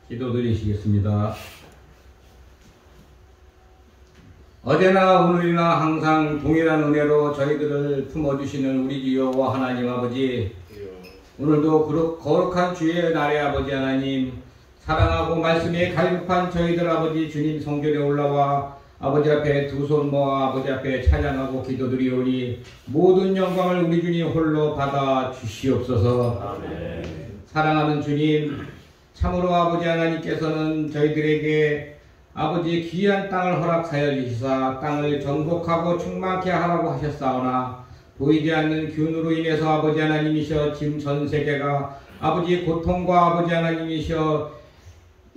기도드리시겠습니다. 어제나 오늘이나 항상 동일한 은혜로 저희들을 품어주시는 우리 주 여호와 하나님 아버지, 오늘도 거룩한 주의 날에 아버지 하나님, 사랑하고 말씀에 갈급한 저희들 아버지 주님 성전에 올라와 아버지 앞에 두 손 모아 아버지 앞에 찬양하고 기도드리오니 모든 영광을 우리 주님 홀로 받아 주시옵소서. 아멘. 사랑하는 주님, 참으로 아버지 하나님께서는 저희들에게 아버지 귀한 땅을 허락하여 주시사 땅을 정복하고 충만케 하라고 하셨사오나 보이지 않는 균으로 인해서 아버지 하나님이셔 지금 전 세계가 아버지 고통과 아버지 하나님이셔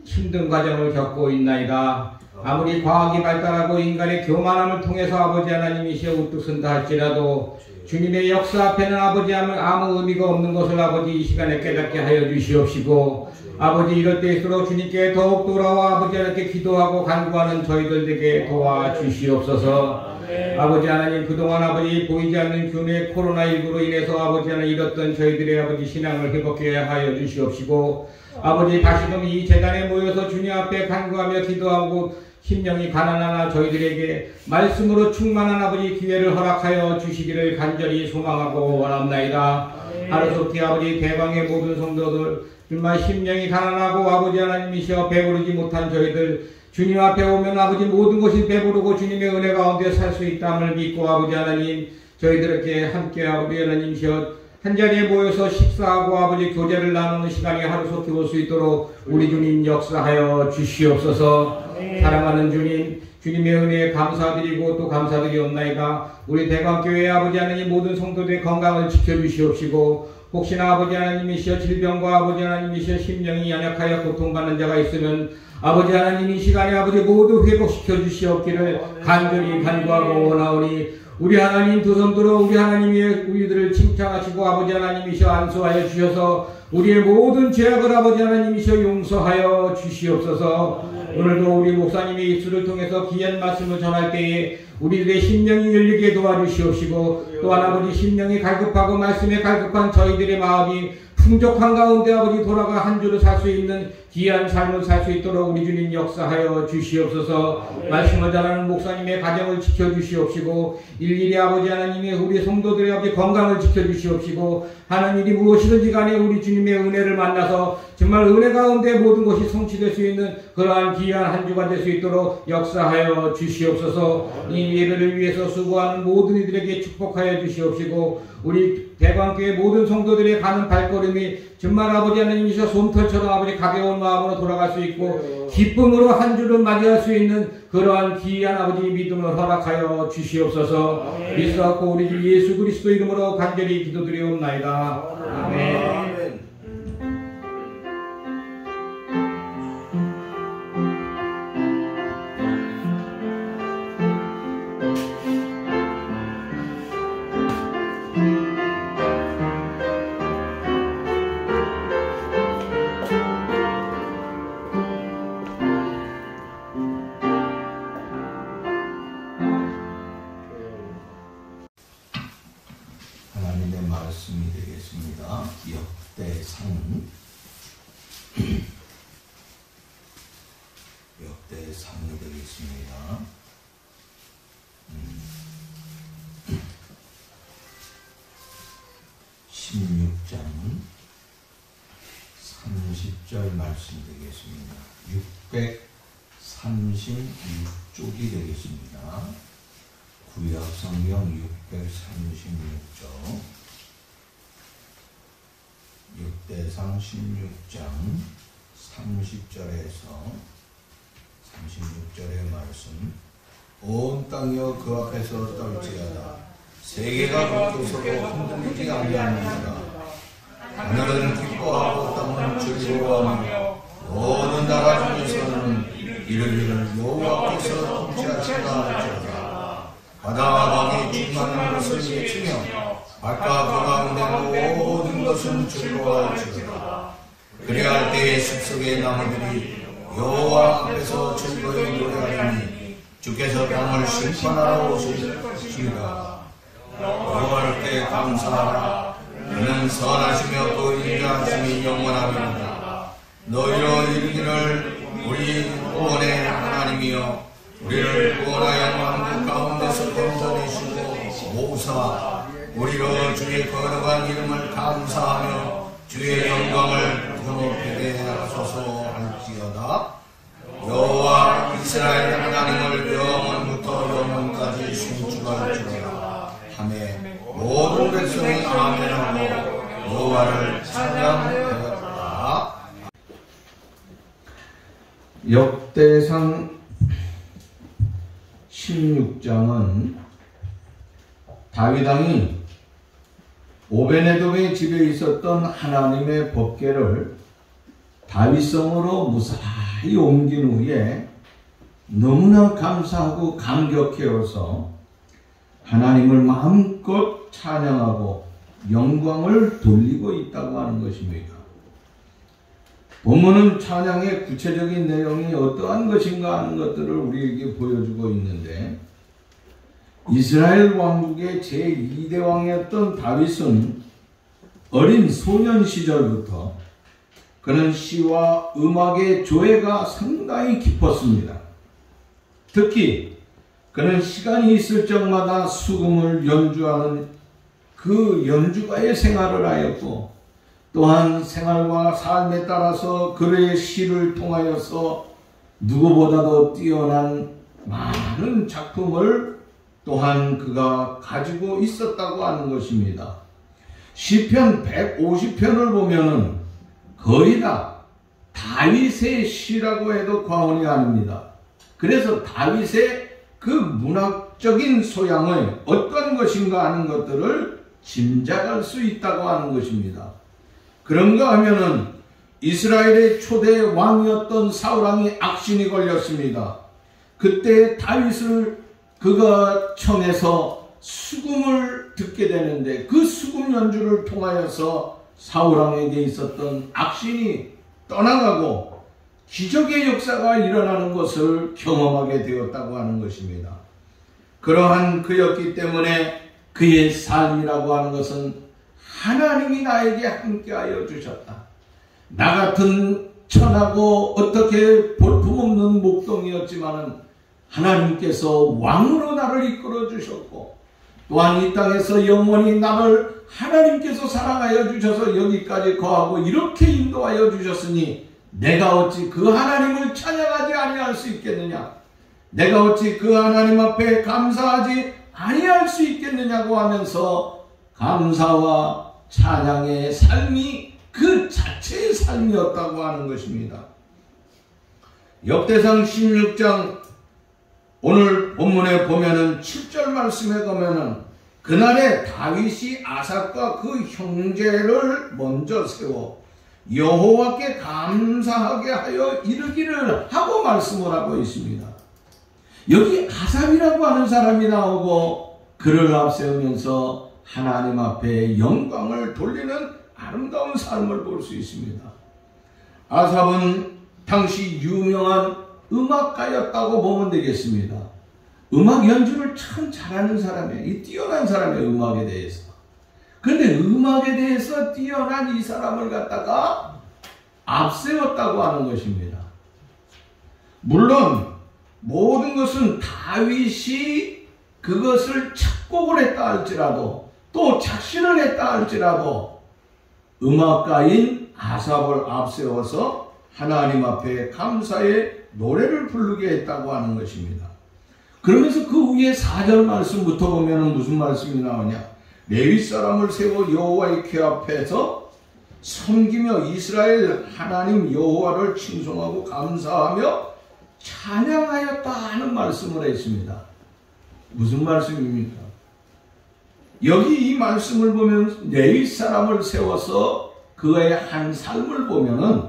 힘든 과정을 겪고 있나이다. 아무리 과학이 발달하고 인간의 교만함을 통해서 아버지 하나님이시여 우뚝 선다 할지라도 주님의 역사 앞에는 아버지 아무 의미가 없는 것을 아버지 이 시간에 깨닫게 하여 주시옵시고, 아버지 이럴 때일수록 주님께 더욱 돌아와 아버지 하나님께 기도하고 간구하는 저희들에게 도와주시옵소서. 아버지 하나님, 그동안 아버지 보이지 않는 균의 코로나19로 인해서 아버지 하나님 잃었던 저희들의 아버지 신앙을 회복해 하여 주시옵시고, 아버지 다시금 이 재단에 모여서 주님 앞에 간구하며 기도하고 심령이 가난하나 저희들에게 말씀으로 충만한 아버지 기회를 허락하여 주시기를 간절히 소망하고 원합나이다. 하루속히 아버지 대방의 모든 성도들 정말 심령이 가난하고 아버지 하나님이시여 배부르지 못한 저희들 주님 앞에 오면 아버지 모든 것이 배부르고 주님의 은혜 가운데 살 수 있다함을 믿고 아버지 하나님 저희들에게 함께 아버지 하나님이시여 한자리에 모여서 식사하고 아버지 교제를 나누는 시간이 하루속히 올 수 있도록 우리 주님 역사하여 주시옵소서. 사랑하는 주님, 주님의 은혜에 감사드리고 또 감사드리옵나이다. 우리 대광교회 아버지 하나님 모든 성도들의 건강을 지켜주시옵시고, 혹시나 아버지 하나님이시여 질병과 아버지 하나님이시여 심령이 연약하여 고통받는 자가 있으면 아버지 하나님 이 시간에 아버지 모두 회복시켜 주시옵기를 간절히 간구하고 원하오니, 우리 하나님 두 손 들어 우리 하나님이 우리들을 칭찬하시고 아버지 하나님이시여 안수하여 주셔서 우리의 모든 죄악을 아버지 하나님이시여 용서하여 주시옵소서. 오늘도 우리 목사님의 입술을 통해서 귀한 말씀을 전할 때에 우리들의 심령이 열리게 도와주시옵시고, 또한 아버지 심령이 갈급하고 말씀에 갈급한 저희들의 마음이 풍족한 가운데 아버지 돌아가 한 주를 살 수 있는 귀한 삶을 살 수 있도록 우리 주님 역사하여 주시옵소서. 말씀을 전하는 목사님의 가정을 지켜주시옵시고, 일일이 아버지 하나님의 우리 성도들의 아버지 건강을 지켜주시옵시고, 하는 일이 무엇이든지 간에 우리 주님의 은혜를 만나서 정말 은혜 가운데 모든 것이 성취될 수 있는 그러한 귀한 한 주가 될 수 있도록 역사하여 주시옵소서. 이 예배를 위해서 수고하는 모든 이들에게 축복하여 주시옵시고, 우리 대광교회 모든 성도들의 가는 발걸음이 정말 아버지 하나님이셔 솜털처럼 아버지 가벼운 마음으로 돌아갈 수 있고 기쁨으로 한 주를 맞이할 수 있는 그러한 귀한 아버지 믿음을 허락하여 주시옵소서. 믿사옵고 우리 주 예수 그리스도 이름으로 간절히 기도드리옵나이다. 아멘. 하나님의 말씀이 되겠습니다. 역대상 역대상이 되겠습니다. 16장 30절 말씀 되겠습니다. 636쪽이 되겠습니다. 구약 성경 636쪽, 역대상 16장 30절에서 36절의 말씀. 온 땅이여 그 앞에서 떨지어다. 세계가 걷고서도 흔들리지 아니하느니라. 하늘은 기뻐하고 땅은 즐거워하며 모든 나라 중에서는 이를 여호와께서 통치하시라 할지어다. 바다와 강이 충만한 것을 외치며 바다 그 가운데 모든 것은 즐거워할지어다. 그리할 때에 숲속의 나무들이 여호와 앞에서 즐거이 노래하리니 주께서 땅을 심판하러 오실지어다. 여호와께 감사하라. 그는 선하시며 또 인자하심이 영원하리로다. 너희로 이르기를 우리 구원의 하나님이여 우리를 구원하여 만국 가운데서 건져내시고 모사 우리로 주의 거룩한 이름을 감사하며 주의 영광을 드높이게 하소서 할지어다. 여호와 이스라엘 하나님을 영원부터 영원까지 신축할지어다 하매 모든 백성이 아멘하고 여호와를 찬양하였다. 역대상 16장은 다윗 왕이 오베네돔의 집에 있었던 하나님의 법궤를 다윗성으로 무사히 옮긴 후에 너무나 감사하고 감격해서 하나님을 마음껏 찬양하고 영광을 돌리고 있다고 하는 것입니다. 본문은 찬양의 구체적인 내용이 어떠한 것인가 하는 것들을 우리에게 보여주고 있는데, 이스라엘 왕국의 제2대 왕이었던 다윗은 어린 소년 시절부터 그는 시와 음악의 조예가 상당히 깊었습니다. 특히 그는 시간이 있을 적마다 수금을 연주하는 그 연주가의 생활을 하였고, 또한 생활과 삶에 따라서 그의 시를 통하여서 누구보다도 뛰어난 많은 작품을 또한 그가 가지고 있었다고 하는 것입니다. 시편 150편을 보면은 거의 다 다윗의 시라고 해도 과언이 아닙니다. 그래서 다윗의 그 문학적인 소양의 어떤 것인가 하는 것들을 짐작할 수 있다고 하는 것입니다. 그런가 하면은 이스라엘의 초대 왕이었던 사울왕이 악신이 걸렸습니다. 그때 다윗을 그가 청해서 수금을 듣게 되는데, 그 수금 연주를 통하여서 사울왕에게 있었던 악신이 떠나가고 기적의 역사가 일어나는 것을 경험하게 되었다고 하는 것입니다. 그러한 그였기 때문에 그의 삶이라고 하는 것은 하나님이 나에게 함께하여 주셨다. 나 같은 천하고 어떻게 볼품없는 목동이었지만은 하나님께서 왕으로 나를 이끌어 주셨고, 또한 이 땅에서 영원히 나를 하나님께서 사랑하여 주셔서 여기까지 거하고 이렇게 인도하여 주셨으니 내가 어찌 그 하나님을 찬양하지 아니할 수 있겠느냐? 내가 어찌 그 하나님 앞에 감사하지 아니할 수 있겠느냐고 하면서 감사와 찬양의 삶이 그 자체의 삶이었다고 하는 것입니다. 역대상 16장 오늘 본문에 보면은 7절 말씀에 보면은 그날에 다윗이 아삽과 그 형제를 먼저 세워 여호와께 감사하게 하여 이르기를 하고 말씀을 하고 있습니다. 여기 아삽이라고 하는 사람이 나오고 그를 앞세우면서 하나님 앞에 영광을 돌리는 아름다운 삶을 볼 수 있습니다. 아삽은 당시 유명한 음악가였다고 보면 되겠습니다. 음악 연주를 참 잘하는 사람이에요. 이 뛰어난 사람의 음악에 대해서. 그런데 음악에 대해서 뛰어난 이 사람을 갖다가 앞세웠다고 하는 것입니다. 물론 모든 것은 다윗이 그것을 착곡을 했다 할지라도, 또 작신을 했다 할지라도 음악가인 아삽을 앞세워서 하나님 앞에 감사의 노래를 부르게 했다고 하는 것입니다. 그러면서 그 위에 4절 말씀부터 보면 무슨 말씀이 나오냐? 레위 사람을 세워 여호와의 궤 앞에서 섬기며 이스라엘 하나님 여호와를 칭송하고 감사하며 찬양하였다 하는 말씀을 했습니다. 무슨 말씀입니까? 여기 이 말씀을 보면 레위 사람을 세워서 그의 한 삶을 보면은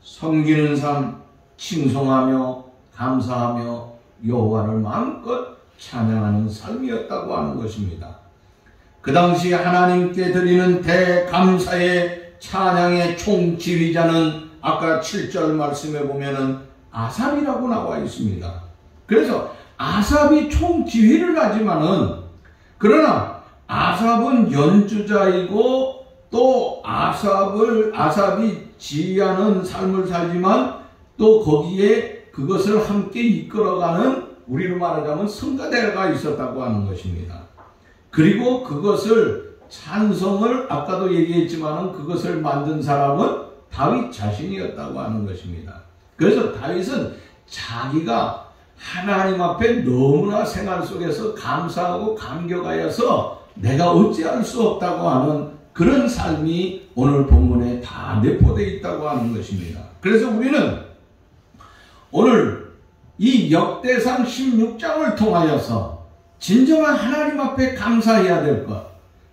섬기는 삶, 칭송하며 감사하며 여호와를 마음껏 찬양하는 삶이었다고 하는 것입니다. 그 당시 하나님께 드리는 대감사의 찬양의 총지휘자는 아까 7절 말씀에 보면은 아삽이라고 나와 있습니다. 그래서 아삽이 총지휘를 하지만은, 그러나 아삽은 연주자이고 또 아삽이 지휘하는 삶을 살지만 또 거기에 그것을 함께 이끌어가는, 우리로 말하자면 성가대가 있었다고 하는 것입니다. 그리고 그것을 찬송을 아까도 얘기했지만 그것을 만든 사람은 다윗 자신이었다고 하는 것입니다. 그래서 다윗은 자기가 하나님 앞에 너무나 생활 속에서 감사하고 감격하여서 내가 어찌할 수 없다고 하는 그런 삶이 오늘 본문에 다 내포되어 있다고 하는 것입니다. 그래서 우리는 오늘 이 역대상 16장을 통하여서 진정한 하나님 앞에 감사해야 될 것,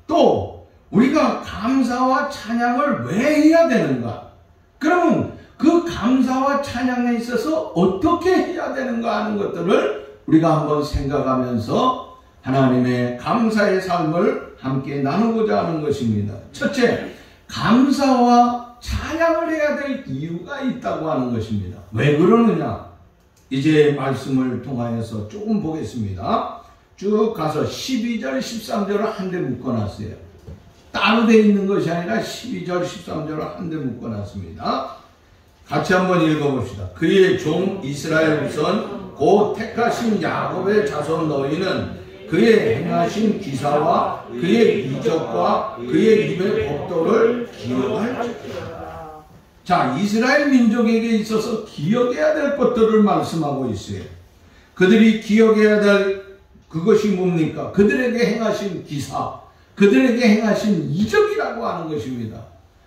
또 우리가 감사와 찬양을 왜 해야 되는가, 그러면 그 감사와 찬양에 있어서 어떻게 해야 되는가 하는 것들을 우리가 한번 생각하면서 하나님의 감사의 삶을 함께 나누고자 하는 것입니다. 첫째, 감사와 찬양을 해야 될 이유가 있다고 하는 것입니다. 왜 그러느냐? 이제 말씀을 통하여서 조금 보겠습니다. 쭉 가서 12절, 13절을 한데 묶어놨어요. 따로 되어 있는 것이 아니라 12절, 13절을 한데 묶어놨습니다. 같이 한번 읽어봅시다. 그의 종 이스라엘 후손 곧 택하신 야곱의 자손 너희는 그의 행하신 기사와 그의 이적과 그의 입의 법도를 기억할지어다. 자, 이스라엘 민족에게 있어서 기억해야 될 것들을 말씀하고 있어요. 그들이 기억해야 될 그것이 뭡니까? 그들에게 행하신 기사, 그들에게 행하신 이적이라고 하는 것입니다.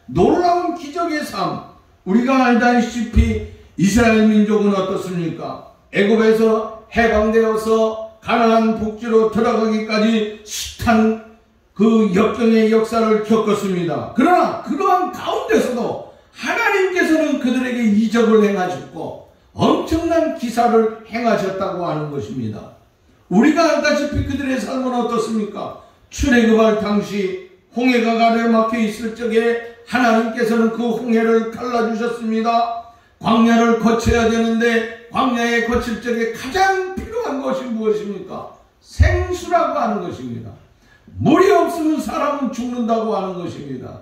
놀라운 기적의 삶. 우리가 알다시피 이스라엘 민족은 어떻습니까? 애굽에서 해방되어서 가나안 복지로 들어가기까지 숱한 그 역경의 역사를 겪었습니다. 그러나 그러한 가운데서도 하나님께서는 그들에게 이적을 행하셨고 엄청난 기사를 행하셨다고 하는 것입니다. 우리가 알다시피 그들의 삶은 어떻습니까? 출애굽할 당시 홍해가 가로막혀 있을 적에 하나님께서는 그 홍해를 갈라주셨습니다. 광야를 거쳐야 되는데 광야에 거칠 적에 가장 필요한 것이 무엇입니까? 생수라고 하는 것입니다. 물이 없으면 사람은 죽는다고 하는 것입니다.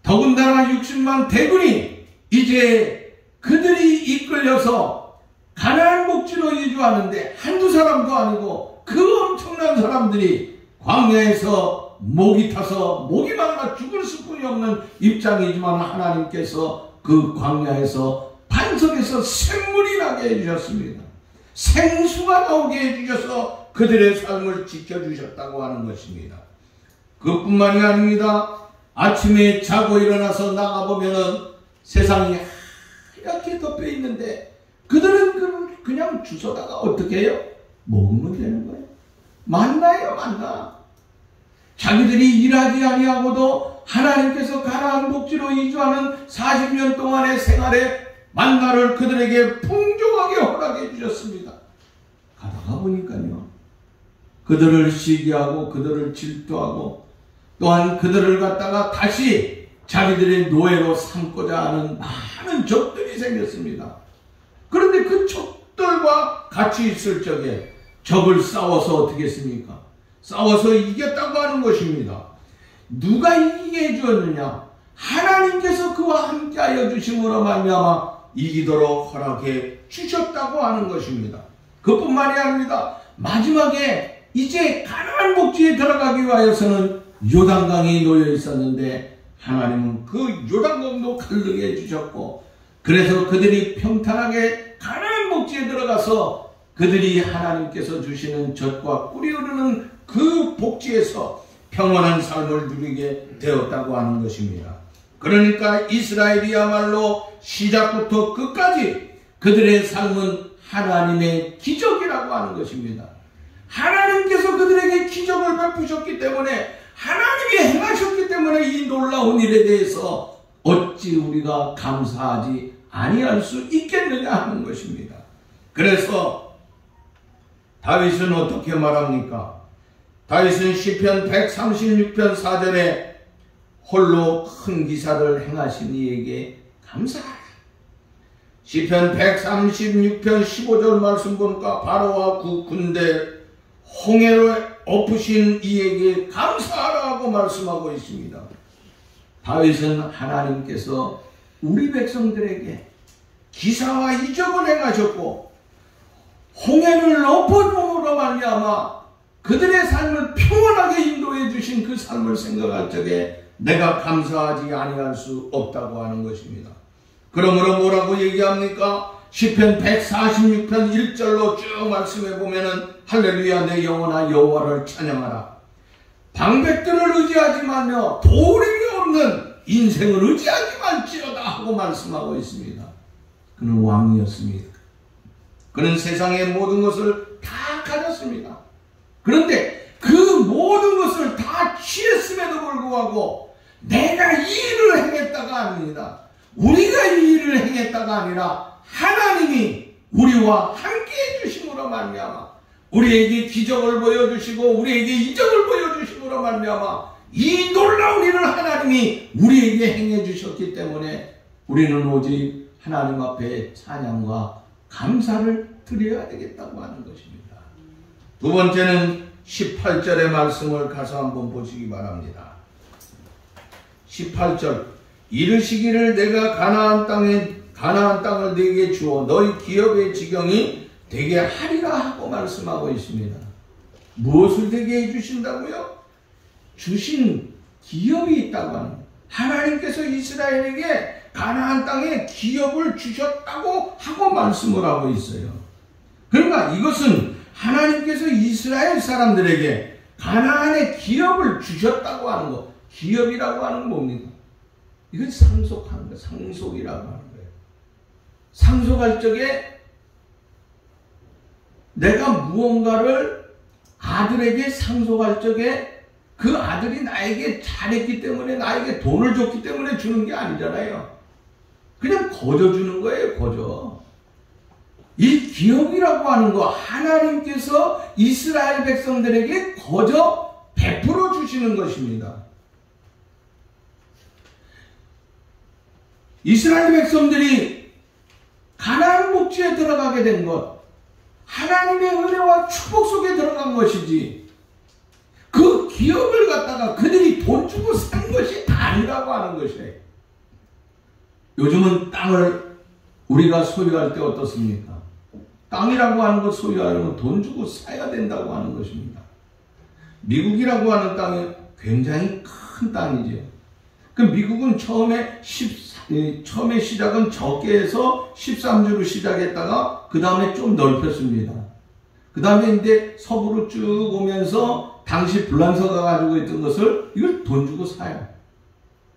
더군다나 60만 대군이 이제 그들이 이끌려서 가나안 복지로 이주하는데 한두 사람도 아니고 그 엄청난 사람들이 광야에서 목이 타서 목이 말라 죽을 수뿐이 없는 입장이지만 하나님께서 그 광야에서 반석에서 샘물이 나게 해주셨습니다. 생수가 나오게 해주셔서 그들의 삶을 지켜주셨다고 하는 것입니다. 그뿐만이 아닙니다. 아침에 자고 일어나서 나가보면은 세상이 하얗게 덮여 있는데 그들은 그냥 주워다가 어떻게 해요? 먹으면 되는 거예요. 만나요, 만나. 자기들이 일하지 아니하고도 하나님께서 가나안 복지로 이주하는 40년 동안의 생활에 만나를 그들에게 풍족하게 허락해 주셨습니다. 가다가 보니까요, 그들을 시기하고 그들을 질투하고 또한 그들을 갖다가 다시 자기들의 노예로 삼고자 하는 많은 적들이 생겼습니다. 그런데 그 적들과 같이 있을 적에 적을 싸워서 어떻게 했습니까? 싸워서 이겼다고 하는 것입니다. 누가 이기게 해주었느냐? 하나님께서 그와 함께하여 주심으로 말미암아 이기도록 허락해 주셨다고 하는 것입니다. 그뿐만이 아닙니다. 마지막에 이제 가나안 복지에 들어가기 위하여서는 요단강이 놓여 있었는데 하나님은 그 요단강도 갈르게 해주셨고, 그래서 그들이 평탄하게 가나안 복지에 들어가서 그들이 하나님께서 주시는 젖과 꿀이 흐르는 그 복지에서 평안한 삶을 누리게 되었다고 하는 것입니다. 그러니까 이스라엘이야말로 시작부터 끝까지 그들의 삶은 하나님의 기적이라고 하는 것입니다. 하나님께서 그들에게 기적을 베푸셨기 때문에, 하나님이 행하셨기 때문에 이 놀라운 일에 대해서 어찌 우리가 감사하지 아니할 수 있겠느냐 하는 것입니다. 그래서 다윗은 어떻게 말합니까? 다윗은 시편 136편 4절에 홀로 큰 기사를 행하신 이에게 감사하라. 시편 136편 15절 말씀 보니까 바로와 그 군대 홍해를 엎으신 이에게 감사하라고 말씀하고 있습니다. 다윗은 하나님께서 우리 백성들에게 기사와 이적을 행하셨고 홍해를 엎어줌으로 말미암아 그들의 삶을 평온하게 인도해 주신 그 삶을 생각할 적에 내가 감사하지 아니할 수 없다고 하는 것입니다. 그러므로 뭐라고 얘기합니까? 시편 146편 1절로 쭉 말씀해 보면은 할렐루야 내 영혼아 여호와를 찬양하라. 방백들을 의지하지 말며 도움이 없는 인생을 의지하지 말지어다 하고 말씀하고 있습니다. 그는 왕이었습니다. 그는 세상의 모든 것을 다 가졌습니다. 그런데 그 모든 것을 다 취했음에도 불구하고 내가 이 일을 행했다가 아닙니다. 우리가 이 일을 행했다가 아니라 하나님이 우리와 함께 해주심으로 말미암아 우리에게 기적을 보여주시고 우리에게 이적을 보여주심으로 말미암아 이 놀라운 일을 하나님이 우리에게 행해 주셨기 때문에 우리는 오직 하나님 앞에 찬양과 감사를 드려야 되겠다고 하는 것입니다. 두 번째는 18절의 말씀을 가서 한번 보시기 바랍니다. 18절 이르시기를 내가 가나안 땅을 네게 주어 너희 기업의 지경이 되게 하리라 하고 말씀하고 있습니다. 무엇을 되게 해주신다고요? 주신 기업이 있다고 하는 거예요. 하나님께서 이스라엘에게 가나안 땅에 기업을 주셨다고 하고 말씀을 하고 있어요. 그러니까 이것은 하나님께서 이스라엘 사람들에게 가나안의 기업을 주셨다고 하는 거. 기업이라고 하는 건 뭡니까? 이건 상속하는 거예요. 상속이라고 하는 거예요. 상속할 적에 내가 무언가를 아들에게 상속할 적에 그 아들이 나에게 잘했기 때문에 나에게 돈을 줬기 때문에 주는 게 아니잖아요. 그냥 거저 주는 거예요. 거저. 이 기업이라고 하는 거 하나님께서 이스라엘 백성들에게 거저 베풀어 주시는 것입니다. 이스라엘 백성들이 가나안 복지에 들어가게 된 것, 하나님의 은혜와 축복 속에 들어간 것이지 그 기업을 갖다가 그들이 돈 주고 산 것이 아니라고 하는 것이에요. 요즘은 땅을 우리가 소유할 때 어떻습니까? 땅이라고 하는 것 소유하려면 돈 주고 사야 된다고 하는 것입니다. 미국이라고 하는 땅이 굉장히 큰 땅이죠. 그 미국은 처음에 시작은 적게 해서 13주로 시작했다가 그 다음에 좀 넓혔습니다. 그 다음에 이제 서부로 쭉 오면서 당시 불란서가 가지고 있던 것을 이걸 돈 주고 사요.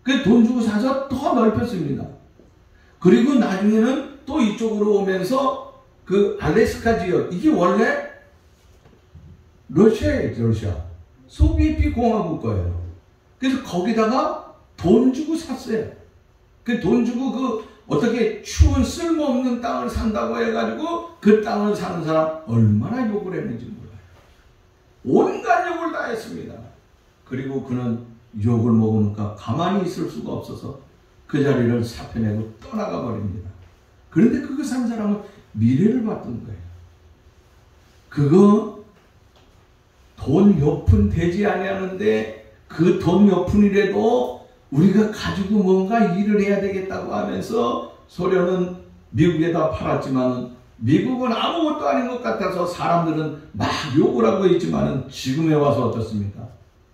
그 돈 주고 사서 더 넓혔습니다. 그리고 나중에는 또 이쪽으로 오면서 그 알래스카 지역, 이게 원래 러시아예요. 러시아. 소비에트 공화국 거예요. 그래서 거기다가 돈 주고 샀어요. 그 돈 주고 어떻게 추운 쓸모없는 땅을 산다고 해가지고 그 땅을 사는 사람 얼마나 욕을 했는지 몰라요. 온갖 욕을 다 했습니다. 그리고 그는 욕을 먹으니까 가만히 있을 수가 없어서 그 자리를 사표내고 떠나가 버립니다. 그런데 그거 산 사람은 미래를 봤던 거예요. 그거 돈 몇 푼 되지 아니하는데 그 돈 몇 푼이라도 우리가 가지고 뭔가 일을 해야 되겠다고 하면서 소련은 미국에다 팔았지만 미국은 아무것도 아닌 것 같아서 사람들은 막 욕을 하고 있지만 지금에 와서 어떻습니까?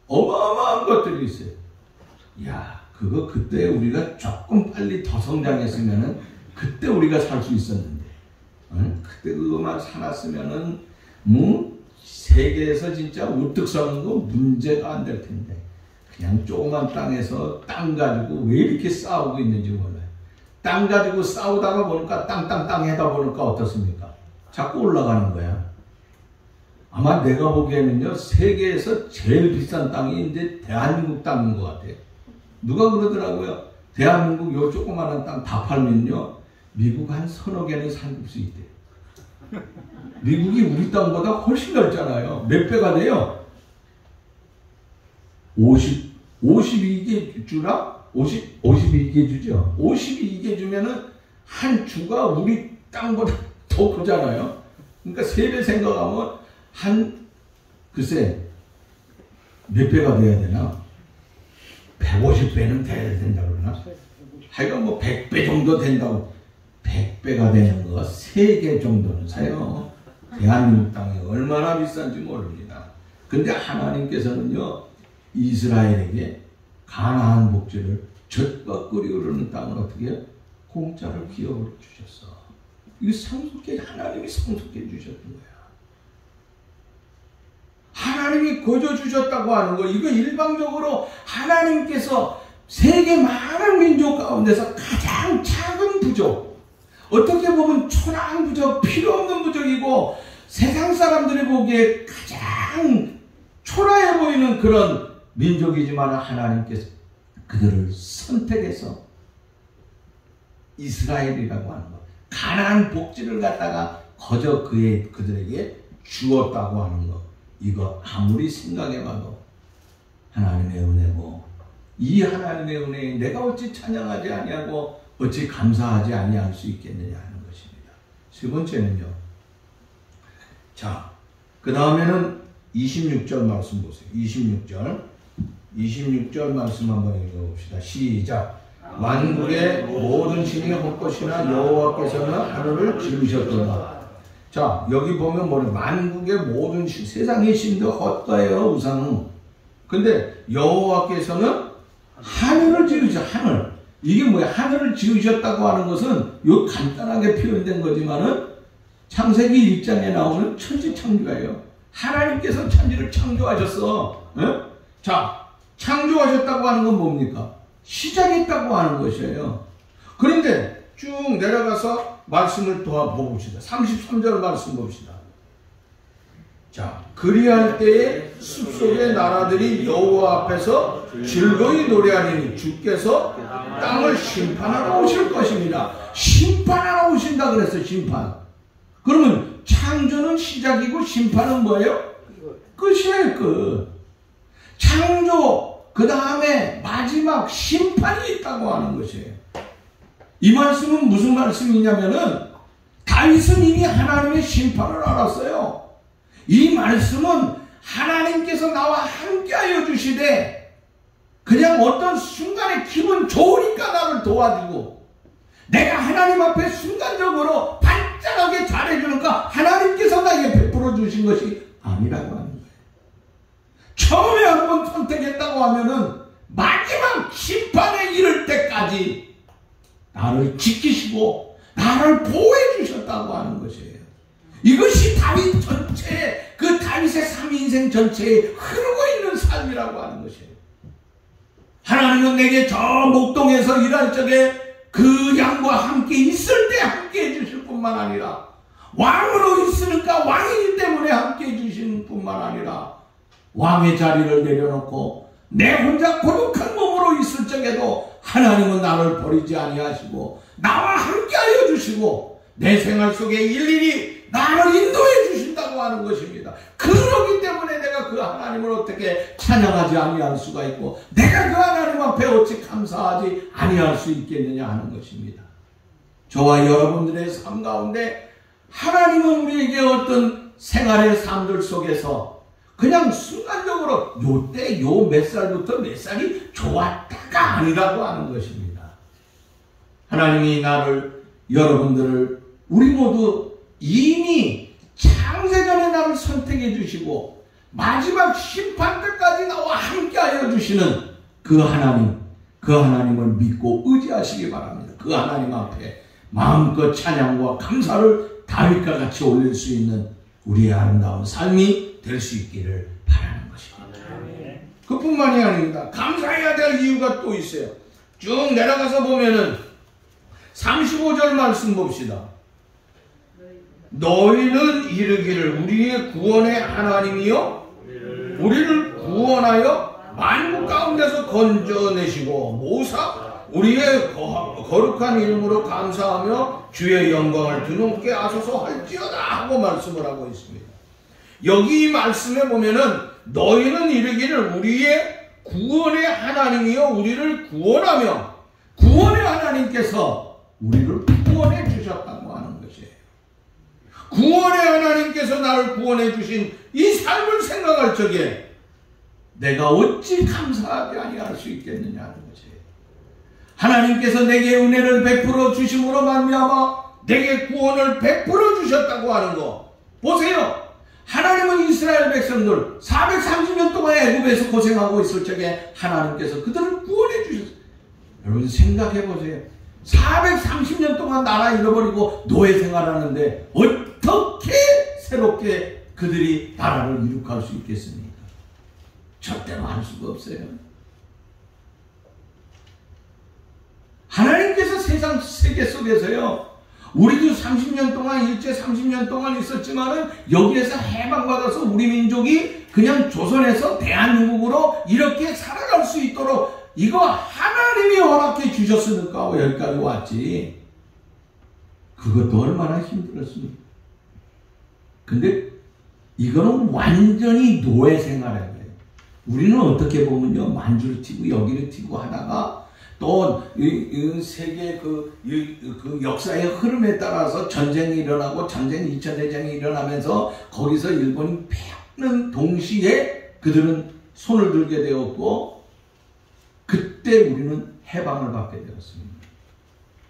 어마어마한 것들이 있어요. 야, 그거 그때 우리가 조금 빨리 더 성장했으면은 그때 우리가 살 수 있었는데, 그때 그거만 사놨으면은 세계에서 진짜 우뚝 서는 거 문제가 안 될 텐데. 그냥 조그만 땅에서 땅 가지고 왜 이렇게 싸우고 있는지 몰라요. 땅 가지고 싸우다가 보니까 땅 해다 보니까 어떻습니까? 자꾸 올라가는 거야. 아마 내가 보기에는요, 세계에서 제일 비싼 땅이 이제 대한민국 땅인 것 같아요. 누가 그러더라고요. 대한민국 요 조그마한 땅 다 팔면요, 미국 한 서너 개는 살 수 있대요. 미국이 우리 땅보다 훨씬 넓잖아요. 몇 배가 돼요? 52개 주라? 52개 주죠. 52개 주면은 한 주가 우리 땅보다 더 크잖아요. 그러니까 3배 생각하면 글쎄, 몇 배가 돼야 되나? 150배는 돼야 된다 그러나? 하여간 뭐 100배 정도 된다고. 100배가 되는 거 3개 정도는 사요. 대한민국 땅이 얼마나 비싼지 모릅니다. 근데 하나님께서는요, 이스라엘에게 가나안 복지를 젖과 꿀이 흐르는 땅을 어떻게 해요? 공짜로 기업으로 주셨어. 이거 하나님이 상속해 주셨던 거야. 하나님이 거저 주셨다고 하는 거, 이거 일방적으로 하나님께서 세계 많은 민족 가운데서 가장 작은 부족, 어떻게 보면 초라한 부족, 필요 없는 부족이고 세상 사람들이 보기에 가장 초라해 보이는 그런 민족이지만 하나님께서 그들을 선택해서 이스라엘이라고 하는 것, 가나안 복지를 갖다가 거저 그들에게 주었다고 하는 것, 이거 아무리 생각해봐도 하나님의 은혜고, 이 하나님의 은혜에 내가 어찌 찬양하지 아니하고 어찌 감사하지 아니할 수 있겠느냐 하는 것입니다. 세 번째는요, 자, 그 다음에는 26절 말씀 보세요. 26절 말씀 한번 읽어봅시다. 시작. 만국의 모든 신이 헛것이나 여호와께서는 하늘을 지으셨도다. 자, 여기 보면 뭐래? 만국의 모든 신, 세상의 신도 헛다예요, 우상은. 근데 여호와께서는 하늘을 지으셨, 하늘. 이게 뭐야? 하늘을 지으셨다고 하는 것은 요 간단하게 표현된 거지만은 창세기 1장에 나오는 천지창조예요. 하나님께서 천지를 창조하셨어. 에? 자, 창조하셨다고 하는 건 뭡니까? 시작했다고 하는 것이에요. 그런데 쭉 내려가서 말씀을 더 봅시다. 33절 말씀 봅시다. 자, 그리할 때에 숲속의 나라들이 여호와 앞에서 즐거이 노래하니 주께서 땅을 심판하러 오실 것입니다. 심판하러 오신다 그랬어요. 심판. 그러면 창조는 시작이고 심판은 뭐예요? 끝이에요. 끝. 창조, 그 다음에 마지막 심판이 있다고 하는 것이에요. 이 말씀은 무슨 말씀이냐면은 다윗은 이미 하나님의 심판을 알았어요. 이 말씀은 하나님께서 나와 함께하여 주시되 그냥 어떤 순간에 기분 좋으니까 나를 도와주고 내가 하나님 앞에 순간적으로 반짝하게 잘해주니까 하나님께서 나에게 베풀어 주신 것이 아니라고 하는 거예요. 처음에 한번 선택했다고 하면은 마지막 심판에 이를 때까지 나를 지키시고 나를 보호해 주셨다고 하는 것이에요. 이것이 다윗 전체의, 그 다윗의 3인생 전체에 흐르고 있는 삶이라고 하는 것이에요. 하나님은 내게 저 목동에서 일할 적에 그 양과 함께 있을 때 함께 해주실 뿐만 아니라 왕으로 있으니까 왕이기 때문에 함께 해주시는 뿐만 아니라 왕의 자리를 내려놓고 내 혼자 고독한 몸으로 있을 적에도 하나님은 나를 버리지 아니하시고 나와 함께하여 주시고 내 생활 속에 일일이 나를 인도해 주신다고 하는 것입니다. 그렇기 때문에 내가 그 하나님을 어떻게 찬양하지 아니할 수가 있고 내가 그 하나님 앞에 어찌 감사하지 아니할 수 있겠느냐 하는 것입니다. 저와 여러분들의 삶 가운데 하나님은 우리에게 어떤 생활의 삶들 속에서 그냥 순간적으로 요때 요 몇 살부터 몇 살이 좋았다가 아니라고 하는 것입니다. 하나님이 나를, 여러분들을, 우리 모두 이미 창세전에 나를 선택해 주시고 마지막 심판 때까지 나와 함께하여 주시는 그 하나님, 그 하나님을 믿고 의지하시기 바랍니다. 그 하나님 앞에 마음껏 찬양과 감사를 다윗과 같이 올릴 수 있는 우리의 아름다운 삶이 될 수 있기를 바라는 것입니다. 그뿐만이 아닙니다. 감사해야 될 이유가 또 있어요. 쭉 내려가서 보면은 35절 말씀 봅시다. 너희는 이르기를 우리의 구원의 하나님이여 우리를 구원하여 만국 가운데서 건져내시고 모사 우리의 거룩한 이름으로 감사하며 주의 영광을 드높게 하소서 할지어다 하고 말씀을 하고 있습니다. 여기 이 말씀에 보면은 너희는 이르기를 우리의 구원의 하나님이여 우리를 구원하며 구원의 하나님께서 우리를 구원해 주셨다고 하는 것이에요. 구원의 하나님께서 나를 구원해 주신 이 삶을 생각할 적에 내가 어찌 감사하지 아니할 수 있겠느냐 하는 것이에요. 하나님께서 내게 은혜를 베풀어 주심으로 말미암아 내게 구원을 베풀어 주셨다고 하는 거 보세요. 하나님은 이스라엘 백성들 430년 동안 애굽에서 고생하고 있을 적에 하나님께서 그들을 구원해 주셨어요. 여러분 생각해 보세요. 430년 동안 나라 잃어버리고 노예 생활하는데 어떻게 새롭게 그들이 나라를 이룩할 수 있겠습니까? 절대로 할 수가 없어요. 하나님께서 세상 세계 속에서요, 우리도 30년 동안 일제 30년 동안 있었지만은 여기에서 해방받아서 우리 민족이 그냥 조선에서 대한민국으로 이렇게 살아갈 수 있도록 이거 하나님이 허락해 주셨으니까 여기까지 왔지. 그것도 얼마나 힘들었습니까? 근데 이거는 완전히 노예 생활이에요. 우리는 어떻게 보면요, 만주를 튀고 여기를 튀고 하다가 또 세계 그 역사의 흐름에 따라서 전쟁이 일어나고 전쟁 2차 대전이 일어나면서 거기서 일본이 패하는 동시에 그들은 손을 들게 되었고 그때 우리는 해방을 받게 되었습니다.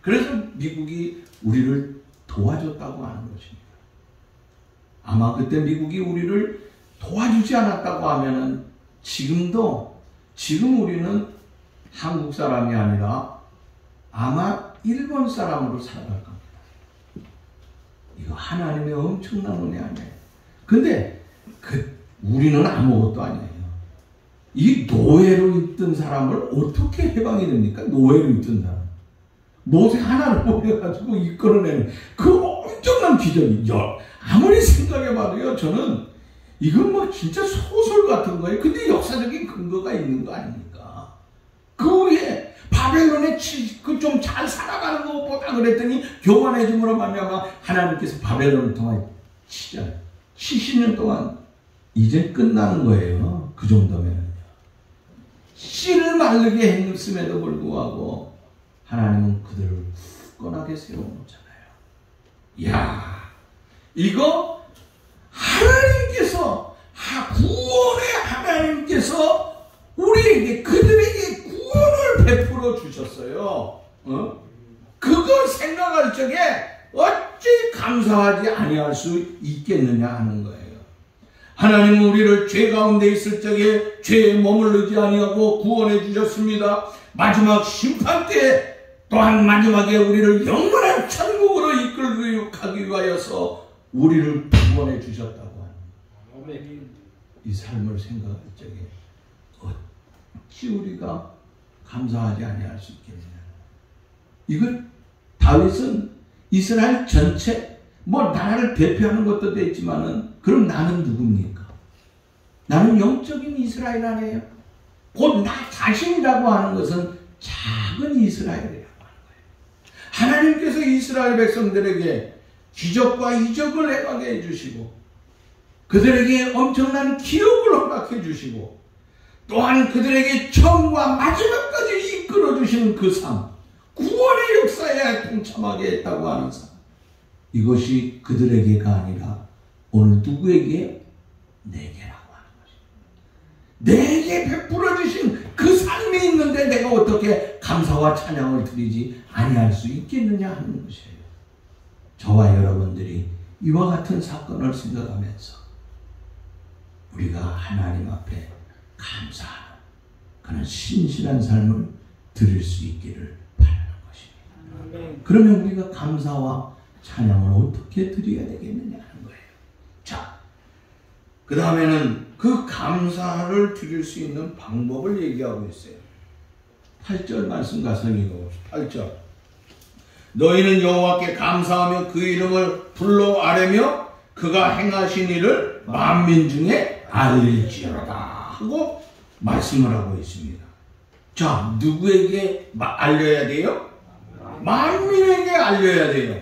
그래서 미국이 우리를 도와줬다고 하는 것입니다. 아마 그때 미국이 우리를 도와주지 않았다고 하면은 지금 우리는 한국 사람이 아니라 아마 일본 사람으로 살아갈 겁니다. 이거 하나님의 엄청난 은혜 아니에요. 근데 우리는 아무것도 아니에요. 이 노예로 있던 사람을 어떻게 해방이 됩니까? 노예로 있던 사람. 모세 하나를 보내가지고 이끌어내는 그 엄청난 기적이죠. 아무리 생각해봐도요, 저는 이건 뭐 진짜 소설 같은 거예요. 근데 역사적인 근거가 있는 거 아닙니까? 그 위에 바벨론에 좀 잘 살아가는 것보다 그랬더니 교만해짐으로 말미암아 하나님께서 바벨론을 통해 치잖아요. 70년 동안 이제 끝나는 거예요. 그 정도면요. 씨를 마르게 했음에도 불구하고 하나님은 그들을 굳건하게 세워놓잖아요. 이야, 이거 하나님께서 구원의 하나님께서 우리에게 그들에게 구원을 베풀어 주셨어요. 그걸 생각할 적에 어찌 감사하지 아니할 수 있겠느냐 하는 거예요. 하나님은 우리를 죄 가운데 있을 적에 죄에 머무르지 아니하고 구원해 주셨습니다. 마지막 심판 때 또한 마지막에 우리를 영원한 천국으로 이끌기 위하여서 우리를 구원해 주셨다고 하는 거예요. 이 삶을 생각할 적에 어찌 우리가 감사하지 아니할 수 있겠느냐. 이걸 다윗은 이스라엘 전체 나라를 대표하는 것도 됐지만은 그럼 나는 누굽니까? 나는 영적인 이스라엘 아니에요? 곧 나 자신이라고 하는 것은 작은 이스라엘이라고 하는 거예요. 하나님께서 이스라엘 백성들에게 기적과 이적을 행하게 해주시고 그들에게 엄청난 기업을 허락해 주시고 또한 그들에게 처음과 마지막까지 이끌어주시는 그 삶, 구원의 역사에 동참하게 했다고 하는 삶, 이것이 그들에게가 아니라 오늘 누구에게? 내게라고 하는 것입니다. 내게 베풀어 주신 그 삶이 있는데 내가 어떻게 감사와 찬양을 드리지 아니할 수 있겠느냐 하는 것이에요. 저와 여러분들이 이와 같은 사건을 생각하면서 우리가 하나님 앞에 감사하는 그런 신실한 삶을 드릴 수 있기를 바라는 것입니다. 그러면 우리가 감사와 찬양을 어떻게 드려야 되겠느냐 하는 거예요. 자, 그 다음에는 그 감사를 드릴 수 있는 방법을 얘기하고 있어요. 8절 말씀 가서 읽어봅시다. 8절. 너희는 여호와께 감사하며 그 이름을 불러 아뢰며 그가 행하신 일을 만민 중에 알릴지어다 하고 말씀을 하고 있습니다. 자, 누구에게 알려야 돼요? 만민에게 알려야 돼요.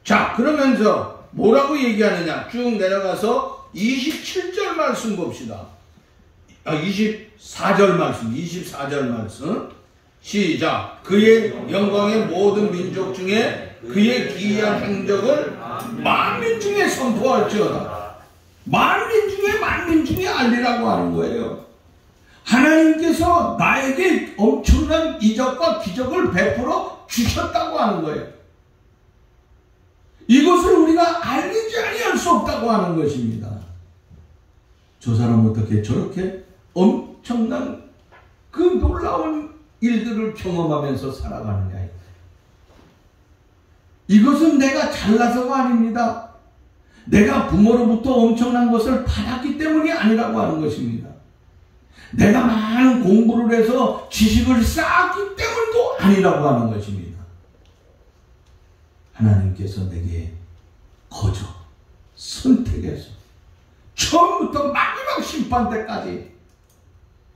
자, 그러면서 뭐라고 얘기하느냐? 쭉 내려가서 27절 말씀 봅시다. 24절 말씀. 시작. 그의 영광의 모든 민족 중에 그의 기이한 행적을 만민 중에 선포할지어다. 만민 중에 알리라고 하는 거예요. 하나님께서 나에게 엄청난 이적과 기적을 베풀어 주셨다고 하는 거예요. 이것을 우리가 알리지 아니할 수 없다고 하는 것입니다. 저 사람은 어떻게 저렇게 엄청난 그 놀라운 일들을 경험하면서 살아가느냐. 이것은 내가 잘나서가 아닙니다. 내가 부모로부터 엄청난 것을 받았기 때문이 아니라고 하는 것입니다. 내가 많은 공부를 해서 지식을 쌓았기 때문도 아니라고 하는 것입니다. 하나님께서 내게 거저 선택해서 처음부터 마지막 심판 때까지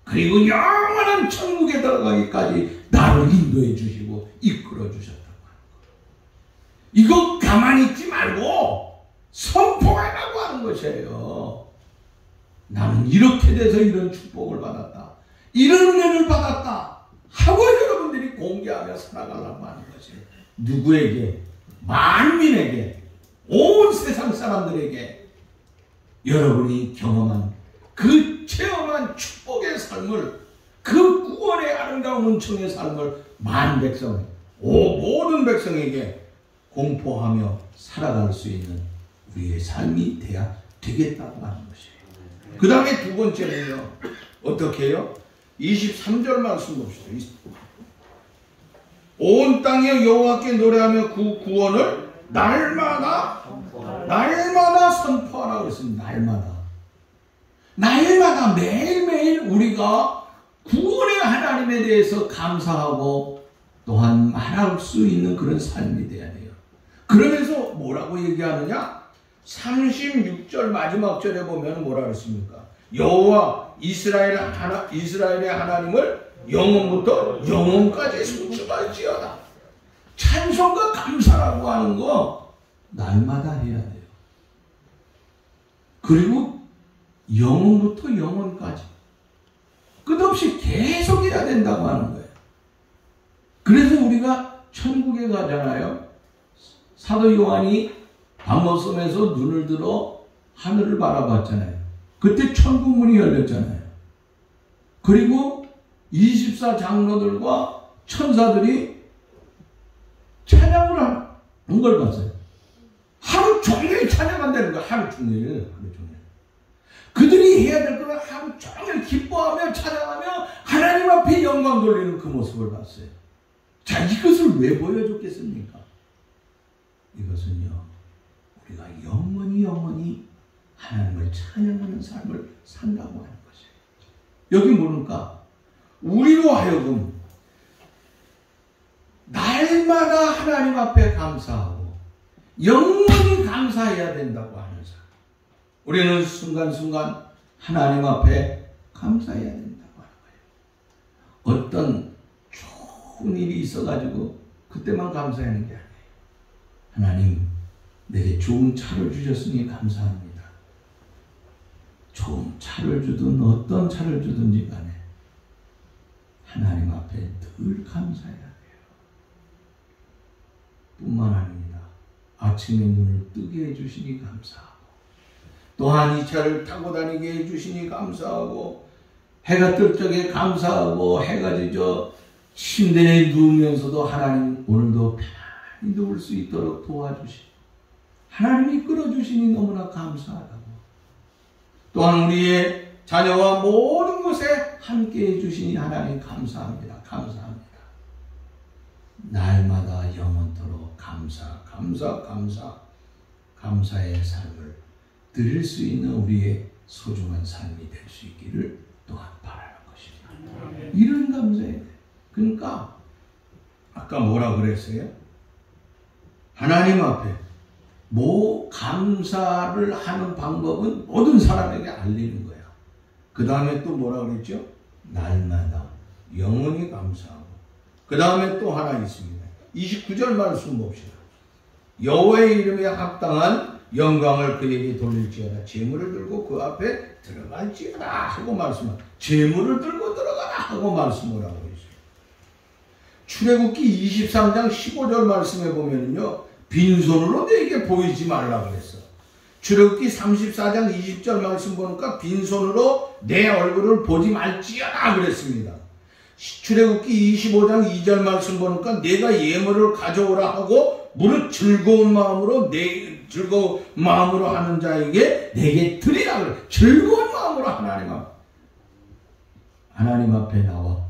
그리고 영원한 천국에 들어가기까지 나를 인도해 주시고 이끌어 주셨다고 하는 거예요. 이거 가만히 있지 말고 선포하라고 하는 것이에요. 나는 이렇게 돼서 이런 축복을 받았다. 이런 은혜를 받았다. 하고 여러분들이 공개하며 살아가려고 하는 것이에요. 누구에게? 만민에게, 온 세상 사람들에게 여러분이 경험한 그 체험한 축복의 삶을, 그 구원의 아름다운 은총의 삶을 만 백성, 모든 백성에게 공포하며 살아갈 수 있는 우리의 삶이 돼야 되겠다고 하는 것이에요. 그 다음에 두 번째는요. 어떻게 해요? 23절 말씀 봅시다. 온 땅에 여호와께 노래하며 그 구원을 날마다 선포하라 그랬습니다. 날마다 매일매일 우리가 구원의 하나님에 대해서 감사하고 또한 말할 수 있는 그런 삶이 돼야 돼요. 그러면서 뭐라고 얘기하느냐? 36절 마지막 절에 보면 뭐라 그랬습니까? 여호와 이스라엘의 하나님을 영원부터 영원까지 송축할지어다. 찬송과 감사라고 하는 거 날마다 해야 돼요. 그리고 영원부터 영원까지 끝없이 계속 해야 된다고 하는 거예요. 그래서 우리가 천국에 가잖아요. 사도 요한이 밤모섬에서 눈을 들어 하늘을 바라봤잖아요. 그때 천국 문이 열렸잖아요. 그리고 24장로들과 천사들이 찬양을 한 걸 봤어요. 하루 종일 찬양한다는 거예요. 하루 종일. 그들이 해야 될 거는 하루 종일 기뻐하며 찬양하며 하나님 앞에 영광 돌리는 그 모습을 봤어요. 자, 이것을 왜 보여줬겠습니까? 이것은요, 우리가 영원히 하나님을 찬양하는 삶을 산다고 하는 것이에요. 여기 뭐니까? 우리로 하여금 날마다 하나님 앞에 감사하고 영원히 감사해야 된다고 하는 사람. 우리는 순간순간 하나님 앞에 감사해야 된다고 하는 거예요. 어떤 좋은 일이 있어가지고 그때만 감사하는 게 아니에요. 하나님, 내게 좋은 차를 주셨으니 감사합니다. 좋은 차를 주든 어떤 차를 주든지 간에 하나님 앞에 늘 감사해야 돼요. 뿐만 아닙니다. 아침에 눈을 뜨게 해주시니 감사하고 또한 이 차를 타고 다니게 해주시니 감사하고 해가 뜰 적에 감사하고 해가 지져 침대에 누우면서도 하나님 오늘도 편안히 누울 수 있도록 도와주시고 하나님이 끌어주시니 너무나 감사하다고 또한 우리의 자녀와 모든 것에 함께 해주시니 하나님 감사합니다. 감사합니다. 날마다 영원토록 감사의 삶을 드릴 수 있는 우리의 소중한 삶이 될 수 있기를 또한 바라는 것입니다. 이런 감사에 그러니까 아까 뭐라 그랬어요? 하나님 앞에 감사를 하는 방법은 모든 사람에게 알리는 거야. 그 다음에 또 뭐라 그랬죠? 날마다 영원히 감사하고 그 다음에 또 하나 있습니다. 29절 말씀 봅시다. 여호와의 이름에 합당한 영광을 그에게 돌릴지어다. 재물을 들고 그 앞에 들어갈지어다 하고 말씀을 재물을 들고 들어가라 하고 말씀을 하고 있어요. 출애굽기 23장 15절 말씀에 보면요, 빈손으로 내게 보이지 말라 그랬어. 출애굽기 34장 20절 말씀 보니까 빈손으로 내 얼굴을 보지 말지어다 그랬습니다. 출애굽기 25장 2절 말씀 보니까 내가 예물을 가져오라 하고 무릇 즐거운 마음으로 하는 자에게 내게 드리라 그래. 즐거운 마음으로 하나님 앞에 나와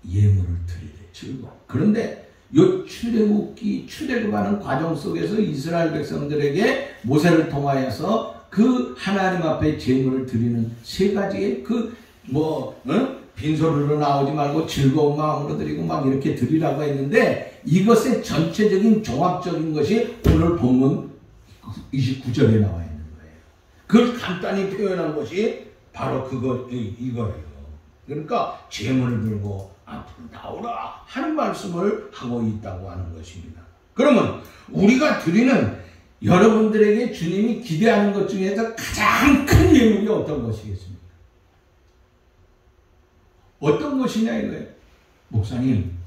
예물을 드리래. 즐거워. 그런데 요 출애굽하는 과정 속에서 이스라엘 백성들에게 모세를 통하여서 그 하나님 앞에 제물을 드리는 세 가지의 빈손으로 나오지 말고 즐거운 마음으로 드리고 막 이렇게 드리라고 했는데 이것의 전체적인 종합적인 것이 오늘 본문 29절에 나와 있는 거예요. 그걸 간단히 표현한 것이 바로 이거예요. 그러니까 제물을 들고 앞으로 나오라 하는 말씀을 하고 있다고 하는 것입니다. 그러면 우리가 드리는 여러분들에게 주님이 기대하는 것 중에서 가장 큰 예물이 어떤 것이겠습니까? 어떤 것이냐 이거예요. 목사님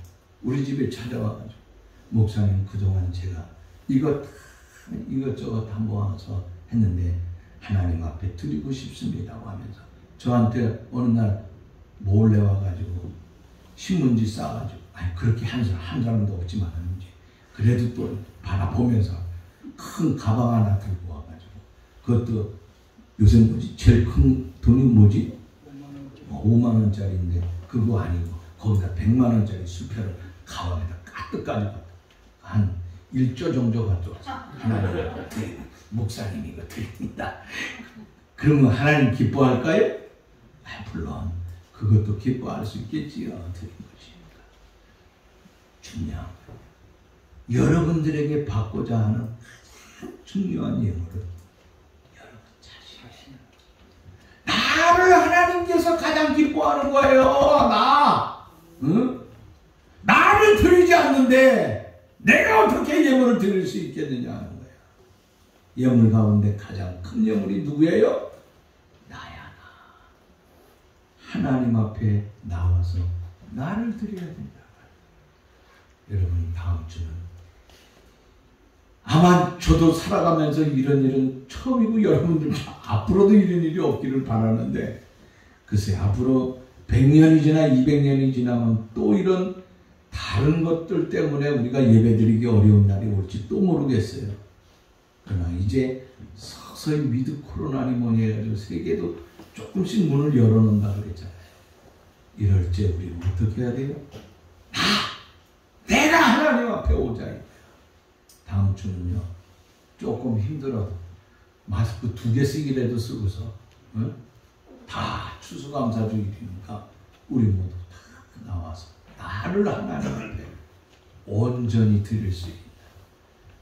우리 집에 찾아와가지고 목사님 그동안 제가 이것저것 다 모아서 했는데 하나님 앞에 드리고 싶습니다고 하면서 저한테 어느 날 몰래 와가지고 신문지 싸가지고 그렇게 한 사람도 없지만 그래도 또 바라보면서 큰 가방 하나 들고 와가지고 그것도 요새 제일 큰 돈이 뭐지? 5만원짜리인데 그거 아니고 거기다 100만원짜리 수표를 가방에다 가득 가지고 한 1조 정도 가져와서 하나님 목사님 이거 드립니다. 그러면 하나님 기뻐할까요? 물론 그것도 기뻐할 수 있겠지요. 드린 것이니까. 중요한 거예요. 여러분들에게 받고자 하는 가장 중요한 예물은 여러분 자신. 나를 하나님께서 가장 기뻐하는 거예요. 나를 드리지 않는데 내가 어떻게 예물을 드릴 수 있겠느냐 하는 거예요. 예물 가운데 가장 큰 예물이 누구예요? 하나님 앞에 나와서 나를 드려야 된다. 여러분 다음 주는 아마 저도 살아가면서 이런 일은 처음이고 여러분들 앞으로도 이런 일이 없기를 바라는데 글쎄 앞으로 100년이 지나 200년이 지나면 또 이런 다른 것들 때문에 우리가 예배드리기 어려운 날이 올지 또 모르겠어요. 그러나 이제 서서히 위드 코로나니 뭐니 해가지고 세계도 조금씩 문을 열어놓는다 그랬잖아요. 이럴 때 우리는 어떻게 해야 돼요? 내가 하나님 앞에 오자. 다음 주는요 조금 힘들어도 마스크 2개 쓰기라도 쓰고서 다 추수감사주일이니까 우리 모두 다 나와서 나를 하나님 앞에 온전히 드릴 수 있는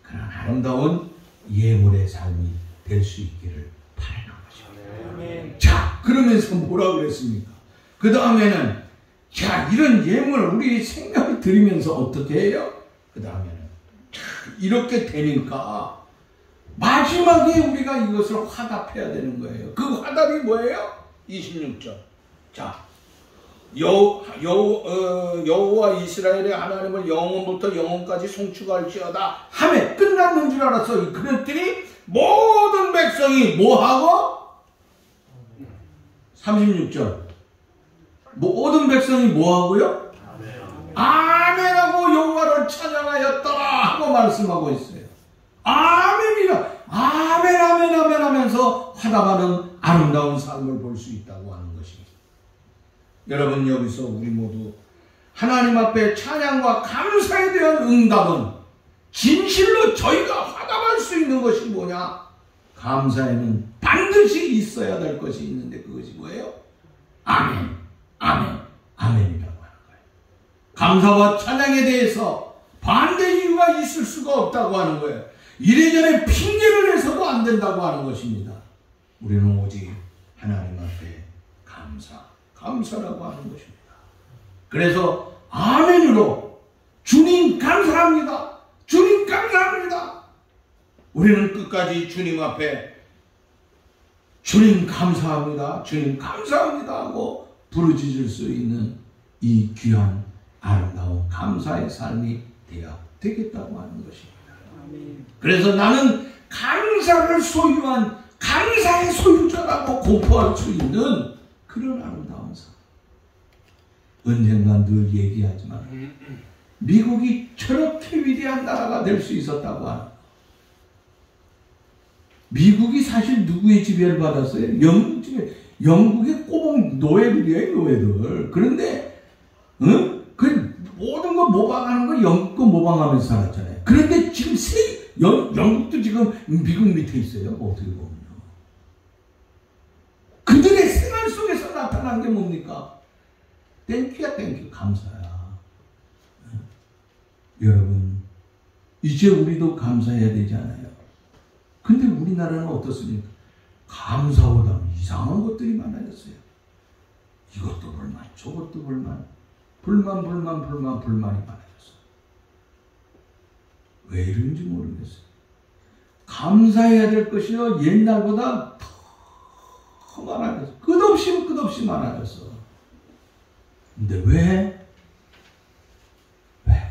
그런 아름다운 예물의 삶이 될 수 있기를 바라는 것입니다. 자, 그러면서 뭐라고 그랬습니까? 그 다음에는 자, 이런 예물 우리 생명을 드리면서 어떻게 해요? 그 다음에는 이렇게 되니까 마지막에 우리가 이것을 화답해야 되는 거예요. 그 화답이 뭐예요? 26절. 자, 여호와 이스라엘의 하나님을 영원부터 영원까지 송축할지어다 하매 끝났는 줄 알았어. 그랬더니 모든 백성이 뭐하고? 36절. 모든 백성이 뭐하고요? 아멘하고 여호와를 찬양하였더라 하고 말씀하고 있어요. 아멘이라 아멘 아멘 아멘 하면서 화답하는 아름다운 삶을 볼 수 있다고 하는 것입니다. 여러분 여기서 우리 모두 하나님 앞에 찬양과 감사에 대한 응답은 진실로 저희가 화답할 수 있는 것이 뭐냐? 감사에는 반드시 있어야 될 것이 있는데 그것이 뭐예요? 아멘, 아멘, 아멘이라고 하는 거예요. 감사와 찬양에 대해서 반대 이유가 있을 수가 없다고 하는 거예요. 이래저래 핑계를 내서도 안 된다고 하는 것입니다. 우리는 오직 하나님 앞에 감사라고 하는 것입니다. 그래서 아멘으로 주님 감사합니다. 주님 감사합니다. 우리는 끝까지 주님 앞에 주님 감사합니다. 주님 감사합니다 하고 부르짖을 수 있는 이 귀한 아름다운 감사의 삶이 되어야 되겠다고 하는 것입니다. 그래서 나는 감사를 소유한 감사의 소유자라고 공포할 수 있는 그런 아름다운 삶. 언젠가 늘 얘기하지만 미국이 저렇게 위대한 나라가 될 수 있었다고 하는, 미국이 사실 누구의 지배를 받았어요? 영국 지배. 영국의 꼬봉 노예들이에요, 노예들. 그런데 그 모든 거 모방하는 거 영국 거 모방하면서 살았잖아요. 그런데 지금 영국도 지금 미국 밑에 있어요. 어떻게 보면. 그들의 생활 속에서 나타난 게 뭡니까? 땡큐야, 땡큐. 감사야. 여러분, 이제 우리도 감사해야 되지 않아요? 근데 우리나라는 어떻습니까? 감사보다 이상한 것들이 많아졌어요. 이것도 불만, 저것도 불만, 불만이 많아졌어요. 왜 이런지 모르겠어요. 감사해야 될 것이요, 옛날보다 더 많아졌어. 끝없이 많아졌어. 근데 왜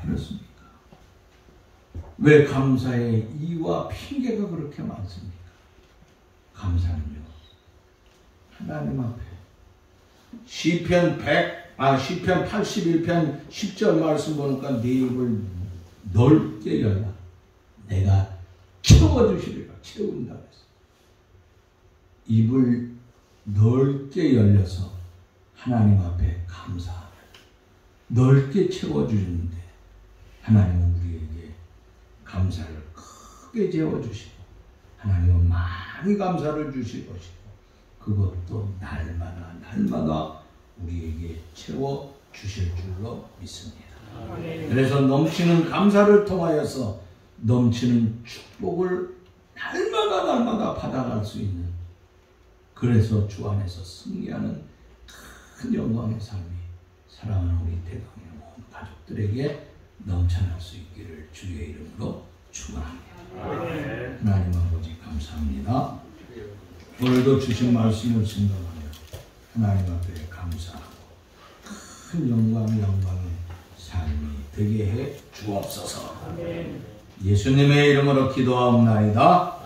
그렇습니까? 왜 감사의 이유와 핑계가 그렇게 많습니까? 감사는요, 하나님 앞에 시편 81편 10절 말씀 보니까 네 입을 넓게 열라 내가 채워주시리라. 채운다 그랬어. 입을 넓게 열려서 하나님 앞에 감사하라. 넓게 채워주는데 하나님은 우리에게 감사를 크게 채워주시고 하나님은 많이 감사를 주실 것이고 그것도 날마다 우리에게 채워주실 줄로 믿습니다. 그래서 넘치는 감사를 통하여서 넘치는 축복을 날마다 받아갈 수 있는, 그래서 주 안에서 승리하는 큰 영광의 삶이 사랑하는 우리 대강의 모든 가족들에게 넘쳐날 수 있기를 주의 이름으로 축원합니다. 하나님 아버지 감사합니다. 오늘도 주신 말씀을 생각하며 하나님 앞에 감사하고 큰 영광의 삶이 되게 해 주옵소서. 예수님의 이름으로 기도하옵나이다.